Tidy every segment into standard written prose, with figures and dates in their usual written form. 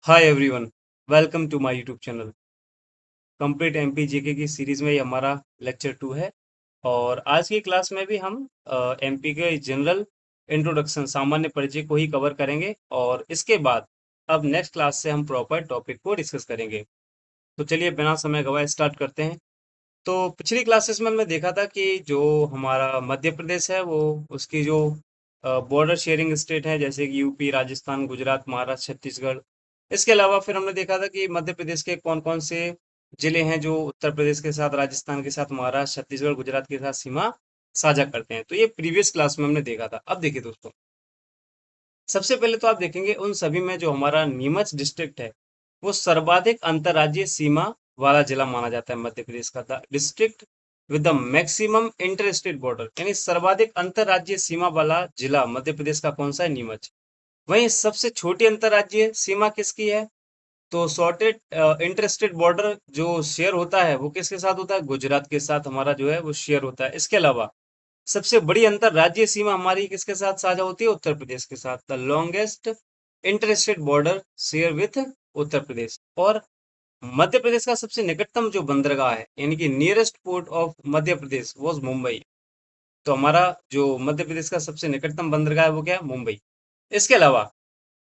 Hi everyone, welcome to my YouTube channel. Complete MP GK की series में ये हमारा लेक्चर 2 है। और आज की क्लास में भी हम एमपी के जनरल इंट्रोडक्शन सामान्य परिचय को ही कवर करेंगे और इसके बाद अब नेक्स्ट क्लास से हम प्रॉपर टॉपिक को डिस्कस करेंगे। तो चलिए बिना समय गवाए स्टार्ट करते हैं। तो पिछली क्लासेस में हमने देखा था कि जो हमारा मध्य प्रदेश है वो उसकी जो बॉर्डर शेयरिंग स्टेट है जैसे कि यूपी, राजस्थान, गुजरात, महाराष्ट्र, छत्तीसगढ़। इसके अलावा फिर हमने देखा था कि मध्य प्रदेश के कौन कौन से जिले हैं जो उत्तर प्रदेश के साथ, राजस्थान के साथ, महाराष्ट्र, छत्तीसगढ़, गुजरात के साथ सीमा साझा करते हैं। तो ये प्रीवियस क्लास में हमने देखा था। अब देखिए दोस्तों, सबसे पहले तो आप देखेंगे उन सभी में जो हमारा नीमच डिस्ट्रिक्ट है वो सर्वाधिक अंतर्राज्यीय सीमा वाला जिला माना जाता है। मध्य प्रदेश का था district with the maximum inter state border, यानी सर्वाधिक अंतर्राज्यीय सीमा वाला जिला मध्य प्रदेश का कौन सा है? नीमच। वहीं सबसे छोटी अंतर्राज्यीय सीमा किसकी है? तो सॉर्टेड इंटर स्टेट बॉर्डर जो शेयर होता है वो किसके साथ होता है? गुजरात के साथ हमारा जो है वो शेयर होता है। इसके अलावा सबसे बड़ी अंतरराज्यीय सीमा हमारी किसके साथ साझा होती है? उत्तर प्रदेश के साथ। The longest inter state border share with Uttar Pradesh. और मध्य प्रदेश का सबसे निकटतम जो बंदरगाह है, यानी कि nearest port of Madhya Pradesh was Mumbai. तो हमारा जो मध्य प्रदेश का सबसे निकटतम बंदरगाह है वो क्या है? मुंबई। इसके अलावा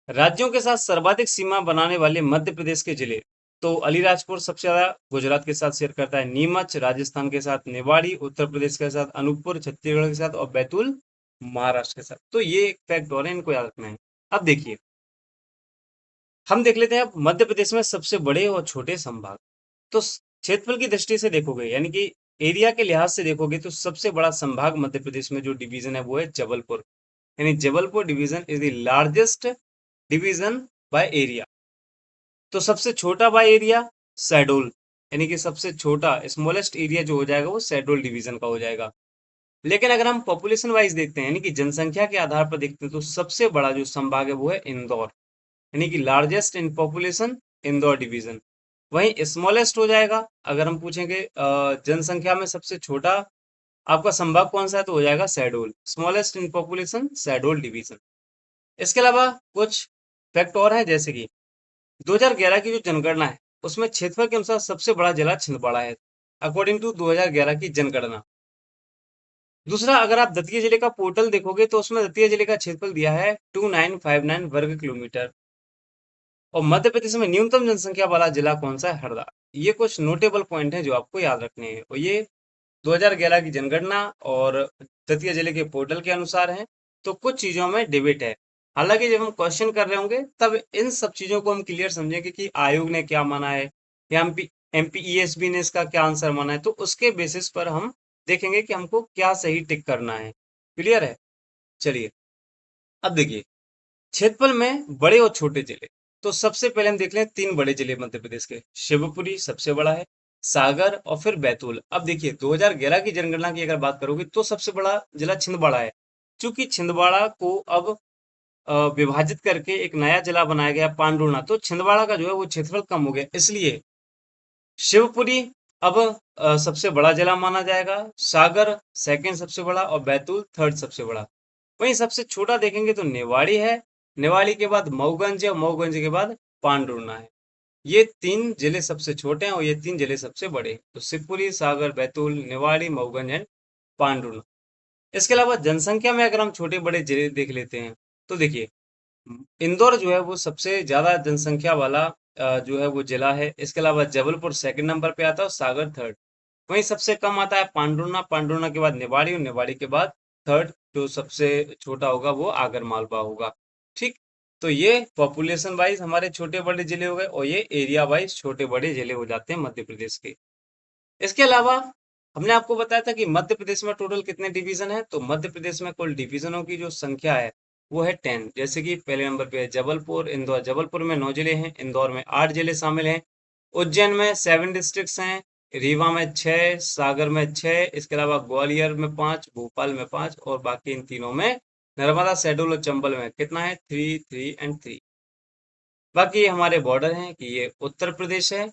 राज्यों के साथ सर्वाधिक सीमा बनाने वाले मध्य प्रदेश के जिले, तो अलीराजपुर सबसे ज्यादा गुजरात के साथ शेयर करता है। नीमच राजस्थान के साथ, निवाड़ी उत्तर प्रदेश के साथ, अनूपपुर छत्तीसगढ़ के साथ और बैतूल महाराष्ट्र के साथ। तो ये एक फैक्ट और है, इनको याद रखना है। अब देखिए, हम देख लेते हैं अब मध्य प्रदेश में सबसे बड़े और छोटे संभाग। तो क्षेत्रफल की दृष्टि से देखोगे, यानी कि एरिया के लिहाज से देखोगे, तो सबसे बड़ा संभाग मध्य प्रदेश में जो डिवीजन है वो है जबलपुर। यानी Jabalpur division is the largest division by area. तो सबसे छोटा बाय एरिया शहडोल, यानी कि सबसे छोटा स्मॉलेस्ट एरिया जो हो जाएगा वो शहडोल डिवीजन का हो जाएगा। लेकिन अगर हम पॉपुलेशन वाइज देखते हैं, यानी कि जनसंख्या के आधार पर देखते हैं, तो सबसे बड़ा जो संभाग है वो है इंदौर, यानी कि largest in population Indore division. वहीं स्मॉलेस्ट हो जाएगा, अगर हम पूछेंगे जनसंख्या में सबसे छोटा आपका संभाग कौन सा है, तो हो जाएगा Shahdol. Smallest in population Shahdol division. इसके अलावा कुछ फैक्ट और है, जैसे कि 2011 की जो जनगणना है उसमें क्षेत्रफल के अनुसार सबसे बड़ा जिला छिंदवाड़ा है, अकॉर्डिंग टू 2011 की जनगणना। दूसरा, अगर आप दतिया जिले का पोर्टल देखोगे तो उसमें दतिया जिले का क्षेत्रफल दिया है 2959 वर्ग किलोमीटर। और मध्य प्रदेश में न्यूनतम जनसंख्या वाला जिला कौन सा है? हरदा। ये कुछ नोटेबल पॉइंट हैं जो आपको याद रखने हैं, और ये 2011 की जनगणना और दतिया जिले के पोर्टल के अनुसार है। तो कुछ चीजों में डिबेट है। हालांकि जब हम क्वेश्चन कर रहे होंगे तब इन सब चीजों को हम क्लियर समझेंगे कि आयोग ने क्या माना है या एमपीईएसबी ने इसका क्या आंसर माना है। तो उसके बेसिस पर हम देखेंगे कि हमको क्या सही टिक करना है। क्लियर है? चलिए, अब देखिए क्षेत्रफल में बड़े और छोटे जिले। तो सबसे पहले हम देख लें तीन बड़े जिले मध्य प्रदेश के। शिवपुरी सबसे बड़ा है, सागर और फिर बैतूल। अब देखिए 2011 की जनगणना की अगर बात करोगे तो सबसे बड़ा जिला छिंदवाड़ा है। क्योंकि छिंदवाड़ा को अब विभाजित करके एक नया जिला बनाया गया पांडुर्णा, तो छिंदवाड़ा का जो है वो क्षेत्रफल कम हो गया, इसलिए शिवपुरी अब सबसे बड़ा जिला माना जाएगा। सागर सेकंड सबसे बड़ा और बैतूल थर्ड सबसे बड़ा। वहीं सबसे छोटा देखेंगे तो निवाड़ी है, निवाड़ी के बाद मऊगंज है और मऊगंज के बाद पांडुर्णा है। ये तीन जिले सबसे छोटे हैं और ये तीन जिले सबसे बड़े हैं। तो शिवपुरी, सागर, बैतूल, निवाड़ी, मऊगंज एंड पांडुर्णा। इसके अलावा जनसंख्या में अगर हम छोटे बड़े जिले देख लेते हैं तो देखिए इंदौर जो है वो सबसे ज्यादा जनसंख्या वाला जो है वो जिला है। इसके अलावा जबलपुर सेकंड नंबर पे आता है और सागर थर्ड। वहीं सबसे कम आता है पांडुर्णा, पांडुर्णा के बाद निवाड़ी और निवाड़ी के बाद थर्ड जो सबसे छोटा होगा वो आगर मालवा होगा। ठीक, तो ये पॉपुलेशन वाइज हमारे छोटे बड़े जिले हो गए और ये एरिया वाइज छोटे बड़े जिले हो जाते हैं मध्य प्रदेश के। इसके अलावा हमने आपको बताया था कि मध्य प्रदेश में टोटल कितने डिवीजन है। तो मध्य प्रदेश में कुल डिवीजनों की जो संख्या है वो है 10। जैसे कि पहले नंबर पे है जबलपुर, इंदौर। जबलपुर में 9 जिले हैं, इंदौर में 8 जिले शामिल हैं, उज्जैन में 7 डिस्ट्रिक्ट्स हैं, रीवा में 6, सागर में 6, इसके अलावा ग्वालियर में 5, भोपाल में 5 और बाकी इन तीनों में नर्मदा, शहडोल और चंबल में कितना है? 3, 3 एंड 3। बाकी ये हमारे बॉर्डर हैं कि ये उत्तर प्रदेश है,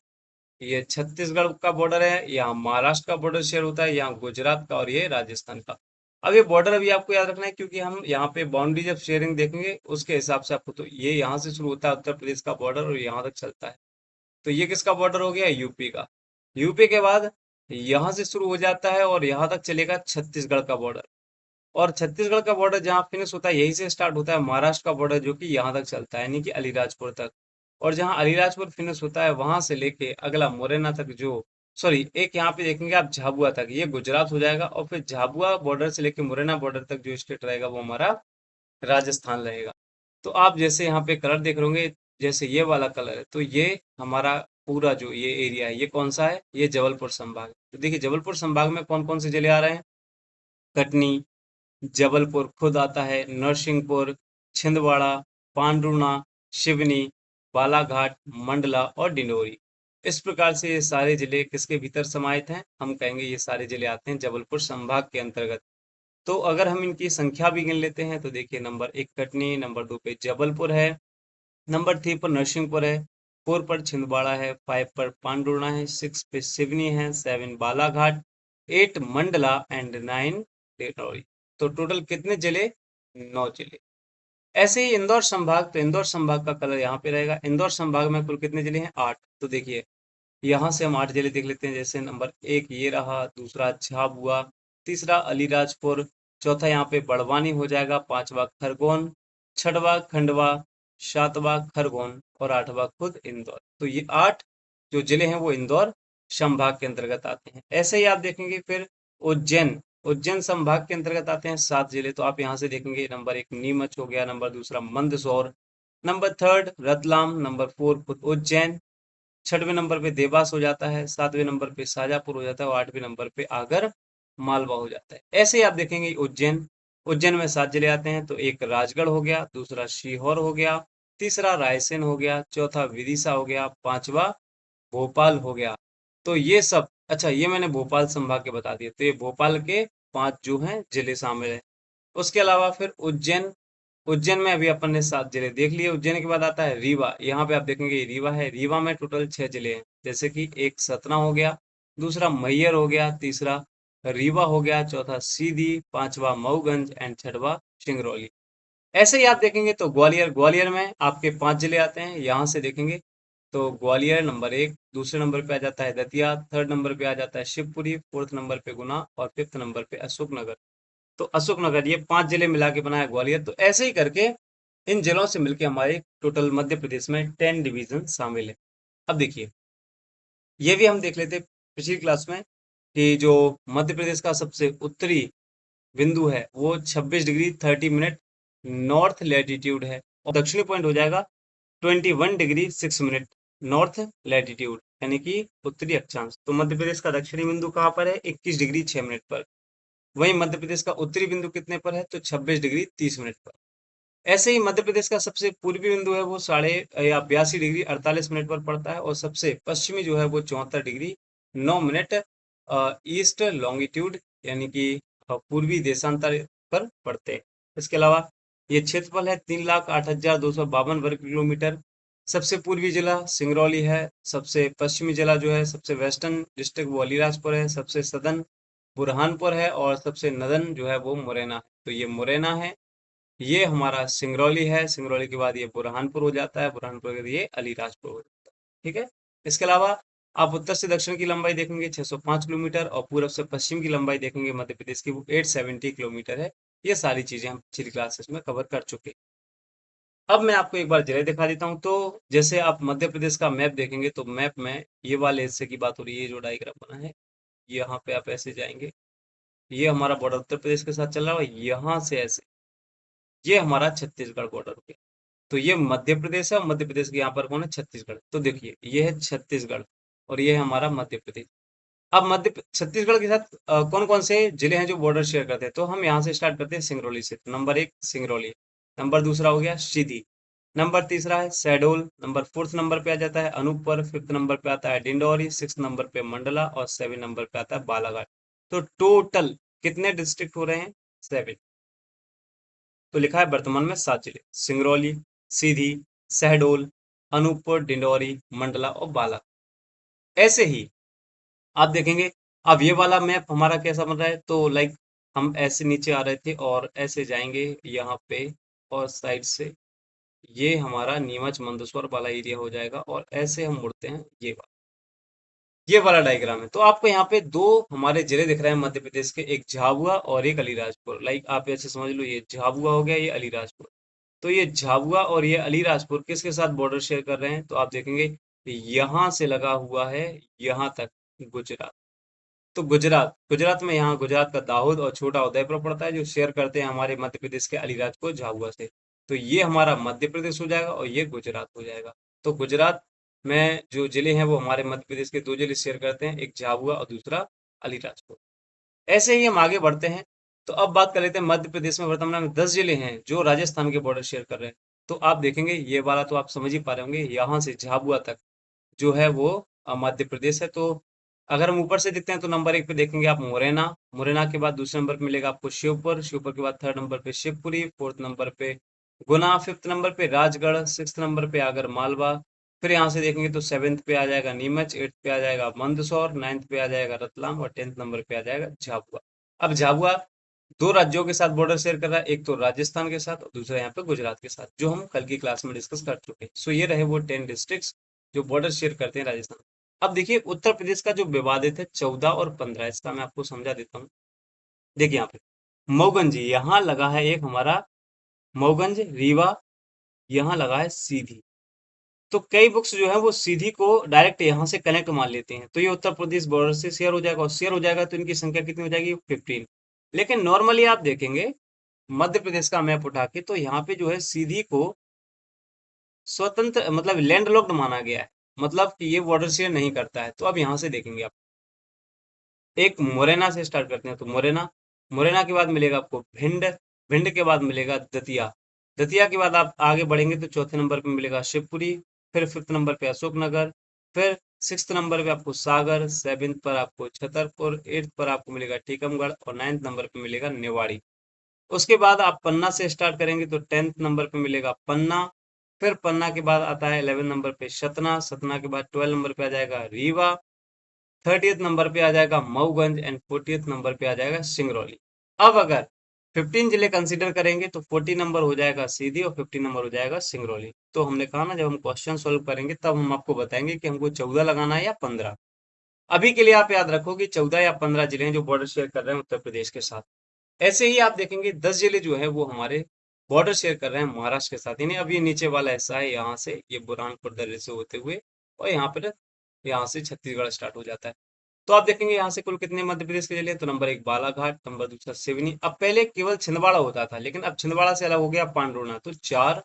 ये छत्तीसगढ़ का बॉर्डर है, यहाँ महाराष्ट्र का बॉर्डर शेयर होता है, यहाँ गुजरात का और ये राजस्थान का। अब ये बॉर्डर अभी आपको याद रखना है, क्योंकि हम यहाँ पे बाउंड्री जब शेयरिंग देखेंगे उसके हिसाब से आपको, तो ये यहाँ से शुरू होता है उत्तर प्रदेश का बॉर्डर और यहाँ तक चलता है। तो ये किसका बॉर्डर हो गया? यूपी का। यूपी के बाद यहाँ से शुरू हो जाता है और यहाँ तक चलेगा छत्तीसगढ़ का बॉर्डर। और छत्तीसगढ़ का बॉर्डर जहाँ फिनिश होता है, यहीं से स्टार्ट होता है महाराष्ट्र का बॉर्डर, जो कि यहाँ तक चलता है, यानी कि अलीराजपुर तक। और जहाँ अलीराजपुर फिनिश होता है, वहां से लेके अगला मुरैना तक, जो सॉरी, एक यहाँ पे देखेंगे आप झाबुआ तक, ये गुजरात हो जाएगा। और फिर झाबुआ बॉर्डर से लेके मुरैना बॉर्डर तक जो स्टेट रहेगा वो हमारा राजस्थान रहेगा। तो आप जैसे यहाँ पे कलर देख रहे होंगे, जैसे ये वाला कलर है, तो ये हमारा पूरा जो ये एरिया है, ये कौन सा है? ये जबलपुर संभाग है। तो देखिए जबलपुर संभाग में कौन कौन से जिले आ रहे हैं? कटनी, जबलपुर खुद आता है, नरसिंहपुर, छिंदवाड़ा, पांडुर्णा, सिवनी, बालाघाट, मंडला और डिंडोरी। इस प्रकार से ये सारे जिले किसके भीतर समाहित हैं? हम कहेंगे ये सारे जिले आते हैं जबलपुर संभाग के अंतर्गत। तो अगर हम इनकी संख्या भी गिन लेते हैं, तो देखिए नंबर 1 कटनी, नंबर 2 पे जबलपुर है, नंबर 3 पर नरसिंहपुर है, 4 पर छिंदवाड़ा है, 5 पर पांडुर्णा है, 6 पे सिवनी है, 7 बालाघाट, 8 मंडला एंड 9 डिंडोरी। तो टोटल कितने जिले? 9 जिले। ऐसे ही इंदौर संभाग, तो इंदौर संभाग का कलर यहाँ पे रहेगा। इंदौर संभाग में कुल कितने जिले हैं? 8। तो देखिए यहाँ से हम 8 जिले देख लेते हैं। जैसे नंबर 1 ये रहा, दूसरा झाबुआ, तीसरा अलीराजपुर, चौथा यहाँ पे बड़वानी हो जाएगा, पांचवा खरगोन, छठवा खंडवा, सातवां खरगोन और आठवां खुद इंदौर। तो ये 8 जो जिले हैं वो इंदौर संभाग के अंतर्गत आते हैं। ऐसे ही आप देखेंगे फिर उज्जैन, उज्जैन संभाग के अंतर्गत आते हैं 7 जिले। तो आप यहाँ से देखेंगे नंबर 1 नीमच हो गया, नंबर दूसरा मंदसौर, नंबर 3 रतलाम, नंबर 4 खुद उज्जैन, 6वें नंबर पे देवास हो जाता है, 7वें नंबर पे शाजापुर हो जाता है और 8वें नंबर पे आगर मालवा हो जाता है। ऐसे ही आप देखेंगे उज्जैन, उज्जैन में 7 जिले आते हैं। तो एक राजगढ़ हो गया, दूसरा सीहोर हो गया, तीसरा रायसेन हो गया, चौथा विदिशा हो गया, पांचवा भोपाल हो गया। तो ये सब, अच्छा ये मैंने भोपाल संभाग के बता दिए, तो ये भोपाल के 5 जो हैं जिले शामिल है। उसके अलावा फिर उज्जैन, उज्जैन में अभी अपन ने 7 जिले देख लिए। उज्जैन के बाद आता है रीवा, यहाँ पे आप देखेंगे ये रीवा है। रीवा में टोटल 6 जिले हैं, जैसे कि एक सतना हो गया, दूसरा मैहर हो गया, तीसरा रीवा हो गया, चौथा सीधी, पांचवा मऊगंज एंड छठवा सिंगरौली। ऐसे ही आप देखेंगे तो ग्वालियर, ग्वालियर में आपके 5 जिले आते हैं। यहाँ से देखेंगे तो ग्वालियर नंबर 1, दूसरे नंबर पे आ जाता है दतिया, थर्ड नंबर पे आ जाता है शिवपुरी, फोर्थ नंबर पे गुना और फिफ्थ नंबर पे अशोकनगर। तो अशोकनगर, ये 5 जिले मिला के बनाया ग्वालियर। तो ऐसे ही करके इन जिलों से मिलके हमारे टोटल मध्य प्रदेश में 10 डिवीजन शामिल है। अब देखिए ये भी हम देख लेते पिछली क्लास में कि जो मध्य प्रदेश का सबसे उत्तरी बिंदु है वो 26 डिग्री 30 मिनट नॉर्थ लैटिट्यूड है, और दक्षिणी पॉइंट हो जाएगा 21 डिग्री 6 मिनट नॉर्थ लैटिट्यूड, यानी कि उत्तरी अक्षांश। तो मध्य प्रदेश का दक्षिणी बिंदु कहाँ पर है? 21 डिग्री 6 मिनट पर। वहीं मध्य प्रदेश का उत्तरी बिंदु कितने पर है? तो 26 डिग्री 30 मिनट पर। ऐसे ही मध्य प्रदेश का सबसे पूर्वी बिंदु है वो साढ़े या 82 डिग्री 48 मिनट पर पड़ता है, और सबसे पश्चिमी जो है वो 74 डिग्री 9 मिनट ईस्ट लॉन्गिट्यूड, यानी कि पूर्वी देशांतर पर पड़ते हैं। इसके अलावा ये क्षेत्रफल है 3,08,252 वर्ग किलोमीटर। सबसे पूर्वी जिला सिंगरौली है, सबसे पश्चिमी जिला जो है, सबसे वेस्टर्न डिस्ट्रिक्ट वो अलीराजपुर है, सबसे सदर्न बुरहानपुर है और सबसे नदन जो है वो मुरैना है। तो ये मुरैना है, ये हमारा सिंगरौली है, सिंगरौली के बाद ये बुरहानपुर हो जाता है, बुरहानपुर के बाद ये अलीराजपुर हो जाता है। ठीक है। इसके अलावा आप उत्तर से दक्षिण की लंबाई देखेंगे 605 किलोमीटर, और पूर्व से पश्चिम की लंबाई देखेंगे मध्य प्रदेश की वो 870 किलोमीटर है। ये सारी चीजें हम पिछली क्लासेस में कवर कर चुके। अब मैं आपको एक बार जिले दिखा देता हूँ। तो जैसे आप मध्य प्रदेश का मैप देखेंगे, तो मैप में ये वाले हिस्से की बात हो रही है, ये जो डायग्राम बना है, यहाँ पे आप ऐसे जाएंगे, ये हमारा बॉर्डर उत्तर प्रदेश के साथ चल रहा है, यहाँ से ऐसे ये हमारा छत्तीसगढ़ बॉर्डर हो गया। तो ये मध्य प्रदेश है, और मध्य प्रदेश के यहाँ पर कौन है? छत्तीसगढ़। तो देखिए ये है छत्तीसगढ़ और ये है हमारा मध्य प्रदेश। अब छत्तीसगढ़ के साथ कौन कौन से जिले हैं जो बॉर्डर शेयर करते हैं? तो हम यहाँ से स्टार्ट करते हैं सिंगरौली से। तो नंबर 1 सिंगरौली, नंबर दूसरा हो गया सीधी, नंबर तीसरा है शहडोल, नंबर फोर्थ नंबर पे आ जाता है अनूपपुर, फिफ्थ नंबर पे आता है डिंडौरी, सिक्स नंबर पे मंडला और 7 नंबर पे आता है बालाघाट। तो टोटल कितने डिस्ट्रिक्ट हो रहे हैं? 7। तो लिखा है वर्तमान में 7 जिले, सिंगरौली, सीधी, शहडोल, अनूपपुर, डिंडौरी, मंडला और बाला। ऐसे ही आप देखेंगे, अब ये वाला मैप हमारा कैसा बन रहा है? तो लाइक हम ऐसे नीचे आ रहे थे और ऐसे जाएंगे यहाँ पे, और साइड से ये हमारा नीमच मंदसौर वाला एरिया हो जाएगा, और ऐसे हम मुड़ते हैं ये वाला डायग्राम है। तो आपको यहाँ पे दो हमारे जिले दिख रहे हैं मध्य प्रदेश के, एक झाबुआ और एक अलीराजपुर। लाइक आप ऐसे समझ लो, ये झाबुआ हो गया, ये अलीराजपुर। तो ये झाबुआ और ये अलीराजपुर किसके साथ बॉर्डर शेयर कर रहे हैं, तो आप देखेंगे यहाँ से लगा हुआ है यहाँ तक गुजरात। तो गुजरात गुजरात में यहाँ गुजरात का दाहोद और छोटा उदयपुर पड़ता है, जो शेयर करते हैं हमारे मध्य प्रदेश के अलीराजपुर झाबुआ से। तो ये हमारा मध्य प्रदेश हो जाएगा और ये गुजरात हो जाएगा। तो गुजरात में जो जिले हैं वो हमारे मध्य प्रदेश के दो जिले शेयर करते हैं, एक झाबुआ और दूसरा अलीराजपुर। ऐसे ही हम आगे बढ़ते हैं। तो अब बात कर लेते हैं मध्य प्रदेश में वर्तमान में 10 जिले हैं जो राजस्थान के बॉर्डर शेयर कर रहे हैं। तो आप देखेंगे ये वाला तो आप समझ ही पा रहे होंगे, यहाँ से झाबुआ तक जो है वो मध्य प्रदेश है। तो अगर हम ऊपर से देखते हैं तो नंबर 1 पे देखेंगे आप मुरैना। मुरैना के बाद दूसरे नंबर पे मिलेगा आपको श्योपुर। श्योपुर के बाद थर्ड नंबर पे शिवपुरी। फोर्थ नंबर पे गुना। फिफ्थ नंबर पे राजगढ़। सिक्स नंबर पे आगर मालवा। फिर यहाँ से देखेंगे तो सेवेंथ पे आ जाएगा नीमच। एट्थ पे आ जाएगा मंदसौर। नाइन्थ पे आ जाएगा रतलाम और 10th नंबर पे आ जाएगा झाबुआ। अब झाबुआ दो राज्यों के साथ बॉर्डर शेयर कर रहा है, एक तो राजस्थान के साथ और दूसरा यहाँ पे गुजरात के साथ, जो हम कल की क्लास में डिस्कस कर चुके हैं। सो ये रहे वो 10 डिस्ट्रिक्ट्स जो बॉर्डर शेयर करते हैं राजस्थान। अब देखिए उत्तर प्रदेश का जो विवादित है 14 और 15, इसका मैं आपको समझा देता हूँ। देखिए यहाँ पे मऊगंज यहाँ लगा है एक हमारा, मऊगंज रीवा यहाँ लगा है सीधी। तो कई बुक्स जो है वो सीधी को डायरेक्ट यहाँ से कनेक्ट मान लेते हैं, तो ये उत्तर प्रदेश बॉर्डर से शेयर हो जाएगा, और शेयर हो जाएगा तो इनकी संख्या कितनी हो जाएगी, 15। लेकिन नॉर्मली आप देखेंगे मध्य प्रदेश का मैप उठा के, तो यहाँ पे जो है सीधी को स्वतंत्र मतलब लैंड लॉक्ड माना गया है, मतलब कि ये बॉर्डर शेयर नहीं करता है। तो अब यहाँ से देखेंगे आप, एक मुरैना से स्टार्ट करते हैं। तो मुरैना, मुरैना के बाद मिलेगा आपको भिंड। भिंड के बाद मिलेगा दतिया। दतिया के बाद आप आगे बढ़ेंगे तो चौथे नंबर पे मिलेगा शिवपुरी। फिर फिफ्थ नंबर पे अशोकनगर। फिर सिक्स्थ नंबर पे आपको सागर। सेवेंथ पर आपको छतरपुर। एट्थ पर आपको मिलेगा टीकमगढ़ और नाइन्थ नंबर पे मिलेगा निवाड़ी। उसके बाद आप पन्ना से स्टार्ट करेंगे तो 10th नंबर पे मिलेगा पन्ना। फिर पन्ना के बाद आता है 11 नंबर पे सतना। सतना के बाद 12 नंबर पे आ जाएगा रीवा। 30th नंबर पे आ जाएगा मऊगंज एंड 40th नंबर पे आ जाएगा सिंगरौली। अब अगर 15 जिले कंसीडर करेंगे तो 40 नंबर हो जाएगा सीधी और 50 नंबर हो जाएगा सिंगरौली। तो हमने कहा ना, जब हम क्वेश्चन सोल्व करेंगे तब हम आपको बताएंगे कि हमको 14 लगाना है या 15। अभी के लिए आप याद रखो कि 14 या 15 जिले हैं जो बॉर्डर शेयर कर रहे हैं उत्तर प्रदेश के साथ। ऐसे ही आप देखेंगे 10 जिले जो है वो हमारे बॉर्डर शेयर कर रहे हैं महाराष्ट्र के साथ। यानी अब ये नीचे वाला ऐसा है, यहाँ से ये बुरहानपुर दर्रे से होते हुए और यहाँ पर यहाँ से छत्तीसगढ़ स्टार्ट हो जाता है। तो आप देखेंगे यहाँ से कुल कितने मध्य प्रदेश के जिले हैं, तो नंबर 1 बालाघाट, नंबर दूसरा सिवनी। अब पहले केवल छिंदवाड़ा होता था, लेकिन अब छिंदवाड़ा से अलग हो गया पांडुर्णा, तो 4।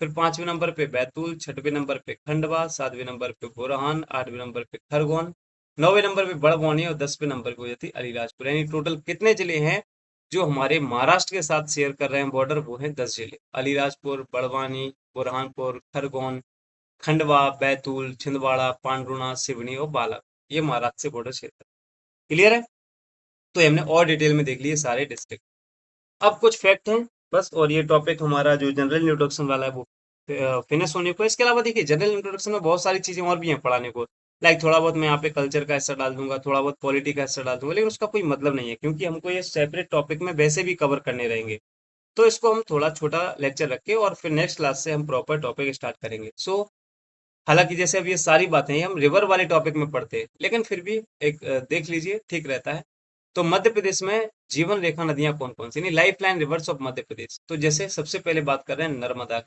फिर 5वें नंबर पे बैतूल, 6वें नंबर पे खंडवा, 7वें नंबर पे बुरहान, 8वें नंबर पे खरगोन, 9वें नंबर पे बड़वानी और 10वें नंबर पे हो जाती है अलीराजपुर। यानी टोटल कितने जिले हैं जो हमारे महाराष्ट्र के साथ शेयर कर रहे हैं बॉर्डर, वो है 10 जिले। अलीराजपुर, बड़वानी, बुरहानपुर, खरगोन, खंडवा, बैतूल, छिंदवाड़ा, पांडुर्णा, सिवनी और बाला, ये महाराष्ट्र से बॉर्डर शेयर कर। क्लियर है? तो हमने और डिटेल में देख लिए सारे डिस्ट्रिक्ट। अब कुछ फैक्ट हैं बस, और ये टॉपिक हमारा जो जनरल इंट्रोडक्शन वाला है वो फिनिश होने को। इसके अलावा देखिए जनरल इंट्रोडक्शन में बहुत सारी चीजें और भी हैं पढ़ाने को। लाइक थोड़ा बहुत मैं यहाँ पे कल्चर का हिस्सा डाल दूंगा, थोड़ा बहुत पॉलिटी का हिस्सा डाल दूंगा, लेकिन उसका कोई मतलब नहीं है, क्योंकि हमको ये सेपरेट टॉपिक में वैसे भी कवर करने रहेंगे। तो इसको हम थोड़ा छोटा लेक्चर रख के और फिर नेक्स्ट क्लास से हम प्रॉपर टॉपिक स्टार्ट करेंगे। सो हालांकि जैसे अब ये सारी बातें हम रिवर वाले टॉपिक में पढ़ते हैं, लेकिन फिर भी एक देख लीजिए, ठीक रहता है। तो मध्य प्रदेश में जीवन रेखा नदियां कौन कौन सी, life line reverse of Madhya Pradesh. तो जैसे सबसे पहले बात कर रहे हैं नर्मदा।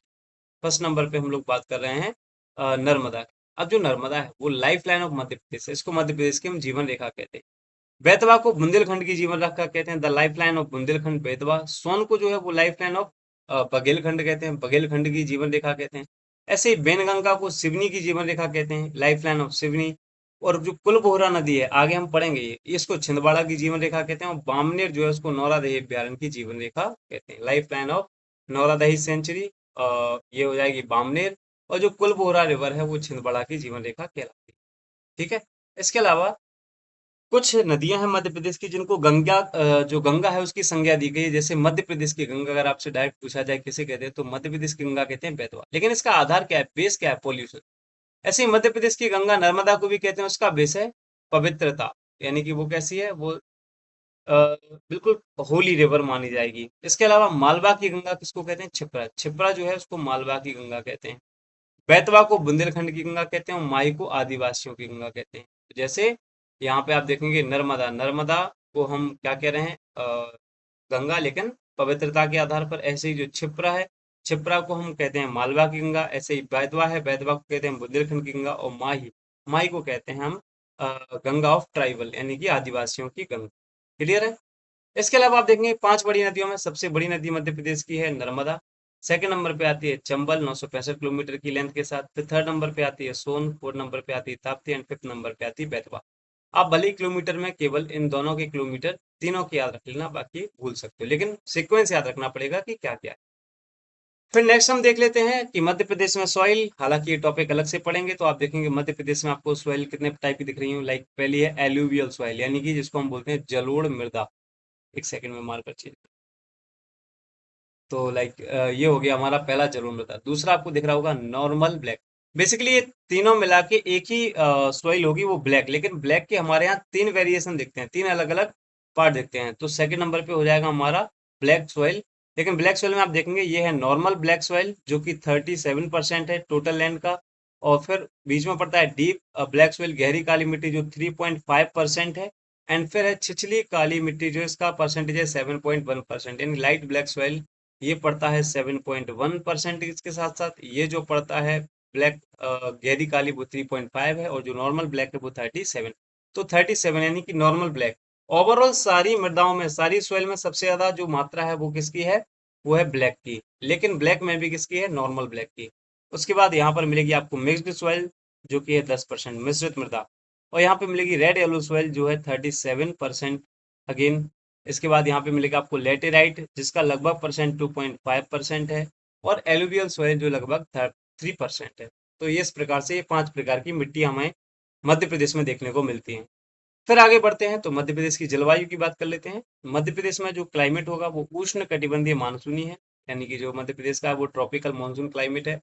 फर्स्ट नंबर पे हम लोग बात कर रहे हैं नर्मदा की। अब जो नर्मदा है वो life line of Madhya Pradesh है, इसको मध्य प्रदेश की हम जीवन रेखा कहते हैं। बेतवा को बुंदेलखंड की जीवन रेखा कहते हैं, the life line of Bundelkhand Betwa. Son को जो है वो लाइफ लाइन ऑफ बघेलखंड कहते हैं, बघेलखंड की जीवन रेखा कहते हैं। ऐसे ही बेनगंगा को सिवनी की जीवन रेखा कहते हैं, लाइफ लाइन ऑफ सिवनी। और जो कुलबोहरा नदी है, आगे हम पढ़ेंगे ये, इसको छिंदवाड़ा की जीवन रेखा कहते हैं, और बामनेर जो है उसको नौरादही अभ्यारण्य की जीवन रेखा कहते हैं, life line of Nauradehi century. ये हो जाएगी बामनेर। और जो कुलबोहरा रिवर है वो छिंदवाड़ा की जीवन रेखा कहलाती है। ठीक है? इसके अलावा कुछ नदियां हैं मध्य प्रदेश की जिनको गंगा जो गंगा है उसकी संज्ञा दी गई है। जैसे मध्य प्रदेश की गंगा, अगर आपसे डायरेक्ट पूछा जाए किसे कहते हैं, तो मध्य प्रदेश की गंगा कहते हैं बेतवा। लेकिन इसका आधार क्या है, बेस क्या है, पॉल्यूशन। ऐसे ही मध्य प्रदेश की गंगा नर्मदा को भी कहते हैं, उसका बेस है पवित्रता। यानी कि वो कैसी है, वो बिल्कुल होली रिवर मानी जाएगी। इसके अलावा मालवा की गंगा किसको कहते हैं? छिप्रा। छिप्रा जो है उसको मालवा की गंगा कहते हैं। बेतवा को बुंदेलखंड की गंगा कहते हैं और माई को आदिवासियों की गंगा कहते हैं। तो जैसे यहाँ पे आप देखेंगे नर्मदा, नर्मदा को हम क्या कह रहे हैं? गंगा, लेकिन पवित्रता के आधार पर। ऐसे ही जो क्षिप्रा है, क्षिप्रा को हम कहते हैं मालवा की गंगा। ऐसे ही बैतवा है, बैतवा को कहते हैं बुंदेलखंड की गंगा। और माही, माही को कहते हैं हम गंगा ऑफ ट्राइबल, यानी कि आदिवासियों की गंगा। क्लियर है? इसके अलावा आप देखेंगे 5 बड़ी नदियों में सबसे बड़ी नदी मध्य प्रदेश की है नर्मदा। सेकंड नंबर पे आती है चंबल 965 किलोमीटर की लेंथ के साथ। फिर थर्ड नंबर पे आती है सोन, फोर्थ नंबर पे आती है ताप्ती एंड फिफ्थ नंबर पे आती है बेतवा। आप भले ही किलोमीटर में केवल इन दोनों के किलोमीटर तीनों की याद रख लेना, बाकी भूल सकते हो, लेकिन सीक्वेंस याद रखना पड़ेगा कि क्या क्या है। फिर नेक्स्ट हम देख लेते हैं कि मध्य प्रदेश में सॉइल। हालांकि ये टॉपिक अलग से पढ़ेंगे, तो आप देखेंगे मध्य प्रदेश में आपको सॉइल कितने टाइप की दिख रही है। लाइक पहली है एल्यूवियल सॉइल, यानी कि जिसको हम बोलते हैं जलोढ़ मृदा। एक सेकंड में मार्कर चेंज। तो लाइक ये हो गया हमारा पहला जलोढ़ मृदा। दूसरा आपको दिख रहा होगा नॉर्मल ब्लैक। बेसिकली ये तीनों मिला के एक ही सॉइल होगी, वो ब्लैक। लेकिन ब्लैक के हमारे यहाँ तीन वेरिएशन दिखते हैं, तीन अलग अलग पार्ट दिखते हैं। तो सेकंड नंबर पे हो जाएगा हमारा ब्लैक सॉइल। लेकिन ब्लैक सॉइल में आप देखेंगे ये है नॉर्मल ब्लैक सॉइल, जो कि 37% है टोटल लैंड का। और फिर बीच में पड़ता है डीप ब्लैक सॉइल, गहरी काली मिट्टी, जो 3.5% है। एंड फिर है छिछली काली मिट्टी, जो इसका परसेंटेज है 7.1%, यानी लाइट ब्लैक सॉइल ये पड़ता है 7.1% के साथ साथ ये जो पड़ता है ब्लैक गहरी काली वो 3.5 है, और जो नॉर्मल ब्लैक है वो 37। तो 37 यानी कि नॉर्मल ब्लैक। ओवरऑल सारी मृदाओं में, सारी सोइल में सबसे ज्यादा जो मात्रा है वो किसकी है? वो है ब्लैक की। लेकिन ब्लैक में भी किसकी है? नॉर्मल ब्लैक की। उसके बाद यहाँ पर मिलेगी आपको मिक्स्ड सोइल, जो कि है 10% मिश्रित मृदा। और यहाँ पे मिलेगी रेड येलो सोइल, जो है 37% अगेन। इसके बाद यहाँ पे मिलेगा आपको लेटेराइट, जिसका लगभग परसेंट 2.5% है। और एलुवियल सॉइल, जो लगभग 3% है। तो ये इस प्रकार से ये 5 प्रकार की मिट्टी हमें मध्य प्रदेश में देखने को मिलती हैं। फिर आगे बढ़ते हैं तो मध्य प्रदेश की जलवायु की बात कर लेते हैं। मध्य प्रदेश में जो क्लाइमेट होगा वो उष्ण कटिबंधीय मानसूनी है, यानी कि जो मध्य प्रदेश का है वो ट्रॉपिकल मानसून क्लाइमेट है।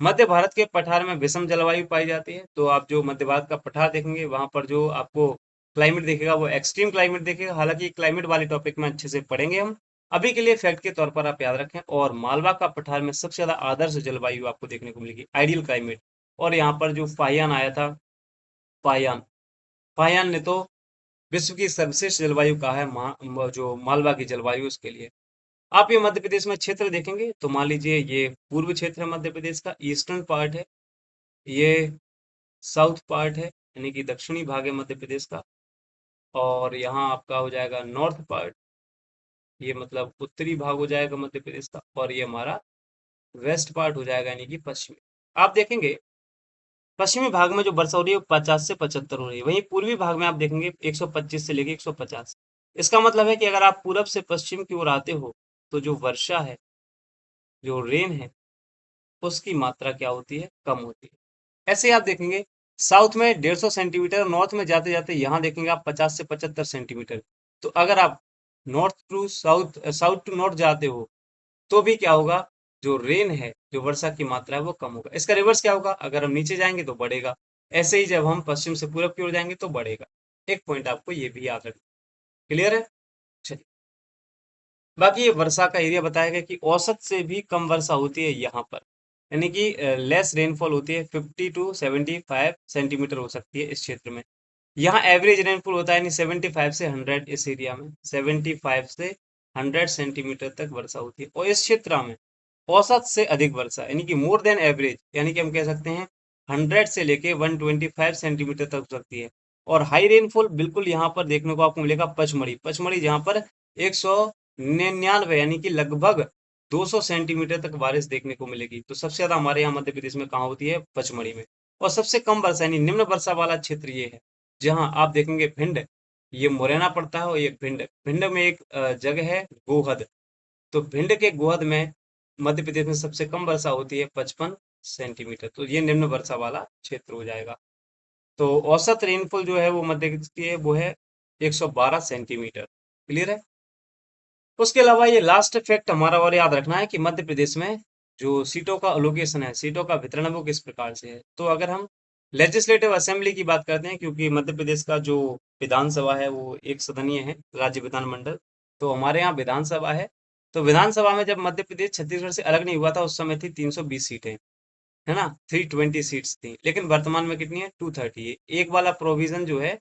मध्य भारत के पठार में विषम जलवायु पाई जाती है। तो आप जो मध्य भारत का पठार देखेंगे वहां पर जो आपको क्लाइमेट देखेगा वो एक्सट्रीम क्लाइमेट देखेगा। हालांकि क्लाइमेट वाले टॉपिक में अच्छे से पढ़ेंगे हम। अभी के लिए फैक्ट के तौर पर आप याद रखें। और मालवा का पठार में सबसे ज्यादा आदर्श जलवायु आपको देखने को मिलेगी, आइडियल क्लाइमेट। और यहाँ पर जो फाहियान आया था, फाहियान, फाहियान ने तो विश्व की सर्वश्रेष्ठ जलवायु कहा है जो मालवा की जलवायु उसके लिए। आप ये मध्य प्रदेश में क्षेत्र देखेंगे तो मान लीजिए ये पूर्व क्षेत्र है मध्य प्रदेश का, ईस्टर्न पार्ट है। ये साउथ पार्ट है, यानी कि दक्षिणी भाग है मध्य प्रदेश का। और यहाँ आपका हो जाएगा नॉर्थ पार्ट, ये मतलब उत्तरी भाग हो जाएगा मध्य प्रदेश का। और ये हमारा वेस्ट पार्ट हो जाएगा, यानी कि पश्चिमी। आप देखेंगे पश्चिमी भाग में जो वर्षा हो रही है वो 50 से 75 हो रही है। वहीं पूर्वी भाग में आप देखेंगे 125 से लेके 150। इसका मतलब है कि अगर आप पूरब से पश्चिम की ओर आते हो तो जो वर्षा है, जो रेन है, उसकी मात्रा क्या होती है? कम होती है। ऐसे ही आप देखेंगे साउथ में 150 सेंटीमीटर, नॉर्थ में जाते जाते यहाँ देखेंगे आप 50 से 75 सेंटीमीटर। तो अगर आप north to south, south to north जाते हो तो भी क्या होगा? जो रेन है, जो वर्षा की मात्रा है वो कम होगा। इसका रिवर्स क्या होगा? अगर हम नीचे जाएंगे तो बढ़ेगा। ऐसे ही जब हम पश्चिम से पूरब की ओर जाएंगे तो बढ़ेगा। एक पॉइंट आपको ये भी याद रखना। क्लियर है? चलिए, बाकी ये वर्षा का एरिया बताया गया कि औसत से भी कम वर्षा होती है यहाँ पर, यानी कि लेस रेनफॉल होती है, 50 टू 75 सेंटीमीटर हो सकती है इस क्षेत्र में। यहाँ एवरेज रेनफॉल होता है यानी 75 से 100, इस एरिया में 75 से 100 सेंटीमीटर तक वर्षा होती है। और इस क्षेत्र में औसत से अधिक वर्षा, यानी कि मोर देन एवरेज, यानी कि हम कह सकते हैं 100 से लेके 125 सेंटीमीटर तक हो सकती है। और हाई रेनफॉल बिल्कुल यहाँ पर देखने को आपको मिलेगा पचमढ़ी, पचमढ़ी जहाँ पर 199 यानी कि लगभग 200 सेंटीमीटर तक बारिश देखने को मिलेगी। तो सबसे ज्यादा हमारे यहाँ मध्य प्रदेश में कहाँ होती है? पचमढ़ी में। और सबसे कम वर्षा यानी निम्न वर्षा वाला क्षेत्र ये है, जहाँ आप देखेंगे भिंड, ये मुरैना पड़ता है। और ये भिंड, भिंड में एक जगह है गोहद। तो भिंड के गोहद में मध्य प्रदेश में सबसे कम वर्षा होती है 55 सेंटीमीटर। तो ये निम्न वर्षा वाला क्षेत्र हो जाएगा। तो औसत रेनफॉल जो है वो मध्य प्रदेश की है, वो है 112 सेंटीमीटर। क्लियर है? उसके अलावा ये लास्ट फैक्ट हमारा और याद रखना है कि मध्य प्रदेश में जो सीटों का अलोकेशन है, सीटों का वितरण है, वो किस प्रकार से है। तो अगर हम लेजिस्लेटिव असेंबली की बात करते हैं, क्योंकि मध्य प्रदेश का जो विधानसभा है वो एक सदनीय है, राज्य विधानमंडल। तो हमारे यहाँ विधानसभा है। तो विधानसभा में जब मध्य प्रदेश छत्तीसगढ़ से अलग नहीं हुआ था, उस समय थी 320 सीटें, है ना, 320 सीट्स थी। लेकिन वर्तमान में कितनी है, 230 है। एक वाला प्रोविजन जो है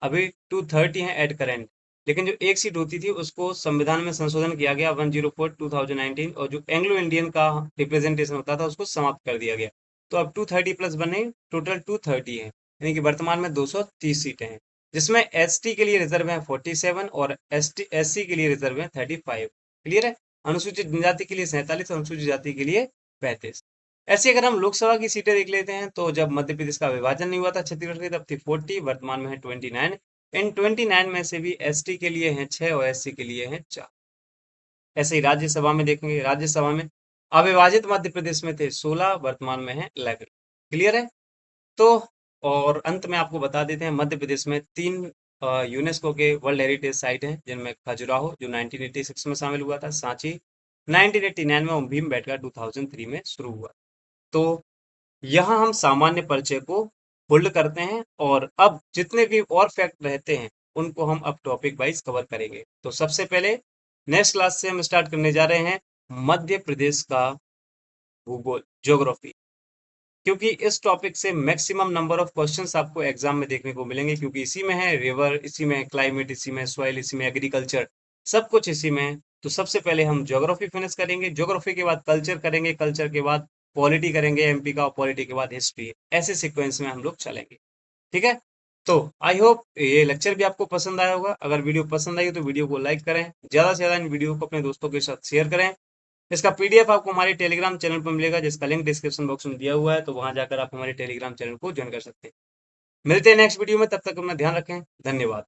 अभी 230 है एट करेंट। लेकिन जो एक सीट होती थी उसको संविधान में संशोधन किया गया 104/2019, और जो एंग्लो इंडियन का रिप्रेजेंटेशन होता था उसको समाप्त कर दिया गया। तो अब 230 प्लस बने, टोटल 230 है, यानी कि वर्तमान में 230 सीटें हैं, जिसमें एसटी के लिए रिजर्व है 47 और एससी के लिए रिजर्व है 35। क्लियर है। अनुसूचित जनजाति के लिए 47, अनुसूचित जाति के लिए 35। ऐसे अगर हम लोकसभा की सीटें देख लेते हैं, तो जब मध्य प्रदेश का विभाजन नहीं हुआ था छत्तीसगढ़ की, तब थी 40, वर्तमान में है 29। इन 29 में से भी एसटी के लिए हैं 6 और एससी के लिए हैं 4। ऐसे ही राज्यसभा में देखेंगे, राज्यसभा में अविभाजित मध्य प्रदेश में थे 16, वर्तमान में है 11। क्लियर है। तो और अंत में आपको बता देते हैं, मध्य प्रदेश में 3 यूनेस्को के वर्ल्ड हेरिटेज साइट हैं, जिनमें खजुराहो जो 1986 में शामिल हुआ था, सांची 1989 में, और भीमबेटका 2003 में शुरू हुआ। तो यहाँ हम सामान्य परिचय को होल्ड करते हैं, और अब जितने भी और फैक्ट रहते हैं उनको हम अब टॉपिक वाइज कवर करेंगे। तो सबसे पहले नेक्स्ट क्लास से हम स्टार्ट करने जा रहे हैं मध्य प्रदेश का भूगोल, ज्योग्राफी। क्योंकि इस टॉपिक से मैक्सिमम नंबर ऑफ क्वेश्चंस आपको एग्जाम में देखने को मिलेंगे, क्योंकि इसी में है रिवर, इसी में है क्लाइमेट, इसी में सॉइल, इसी में एग्रीकल्चर, सब कुछ इसी में है। तो सबसे पहले हम ज्योग्राफी फिनिश करेंगे, ज्योग्राफी के बाद कल्चर करेंगे, कल्चर के बाद पॉलिटी करेंगे एमपी का, और पॉलिटी के बाद हिस्ट्री। ऐसे सीक्वेंस में हम लोग चलेंगे। ठीक है। तो आई होप ये लेक्चर भी आपको पसंद आया होगा। अगर वीडियो पसंद आई हो तो वीडियो को लाइक करें, ज्यादा से ज्यादा इन वीडियो को अपने दोस्तों के साथ शेयर करें। इसका पीडीएफ आपको हमारे टेलीग्राम चैनल पर मिलेगा, जिसका लिंक डिस्क्रिप्शन बॉक्स में दिया हुआ है, तो वहां जाकर आप हमारे टेलीग्राम चैनल को ज्वाइन कर सकते हैं। मिलते हैं नेक्स्ट वीडियो में, तब तक अपना ध्यान रखें। धन्यवाद।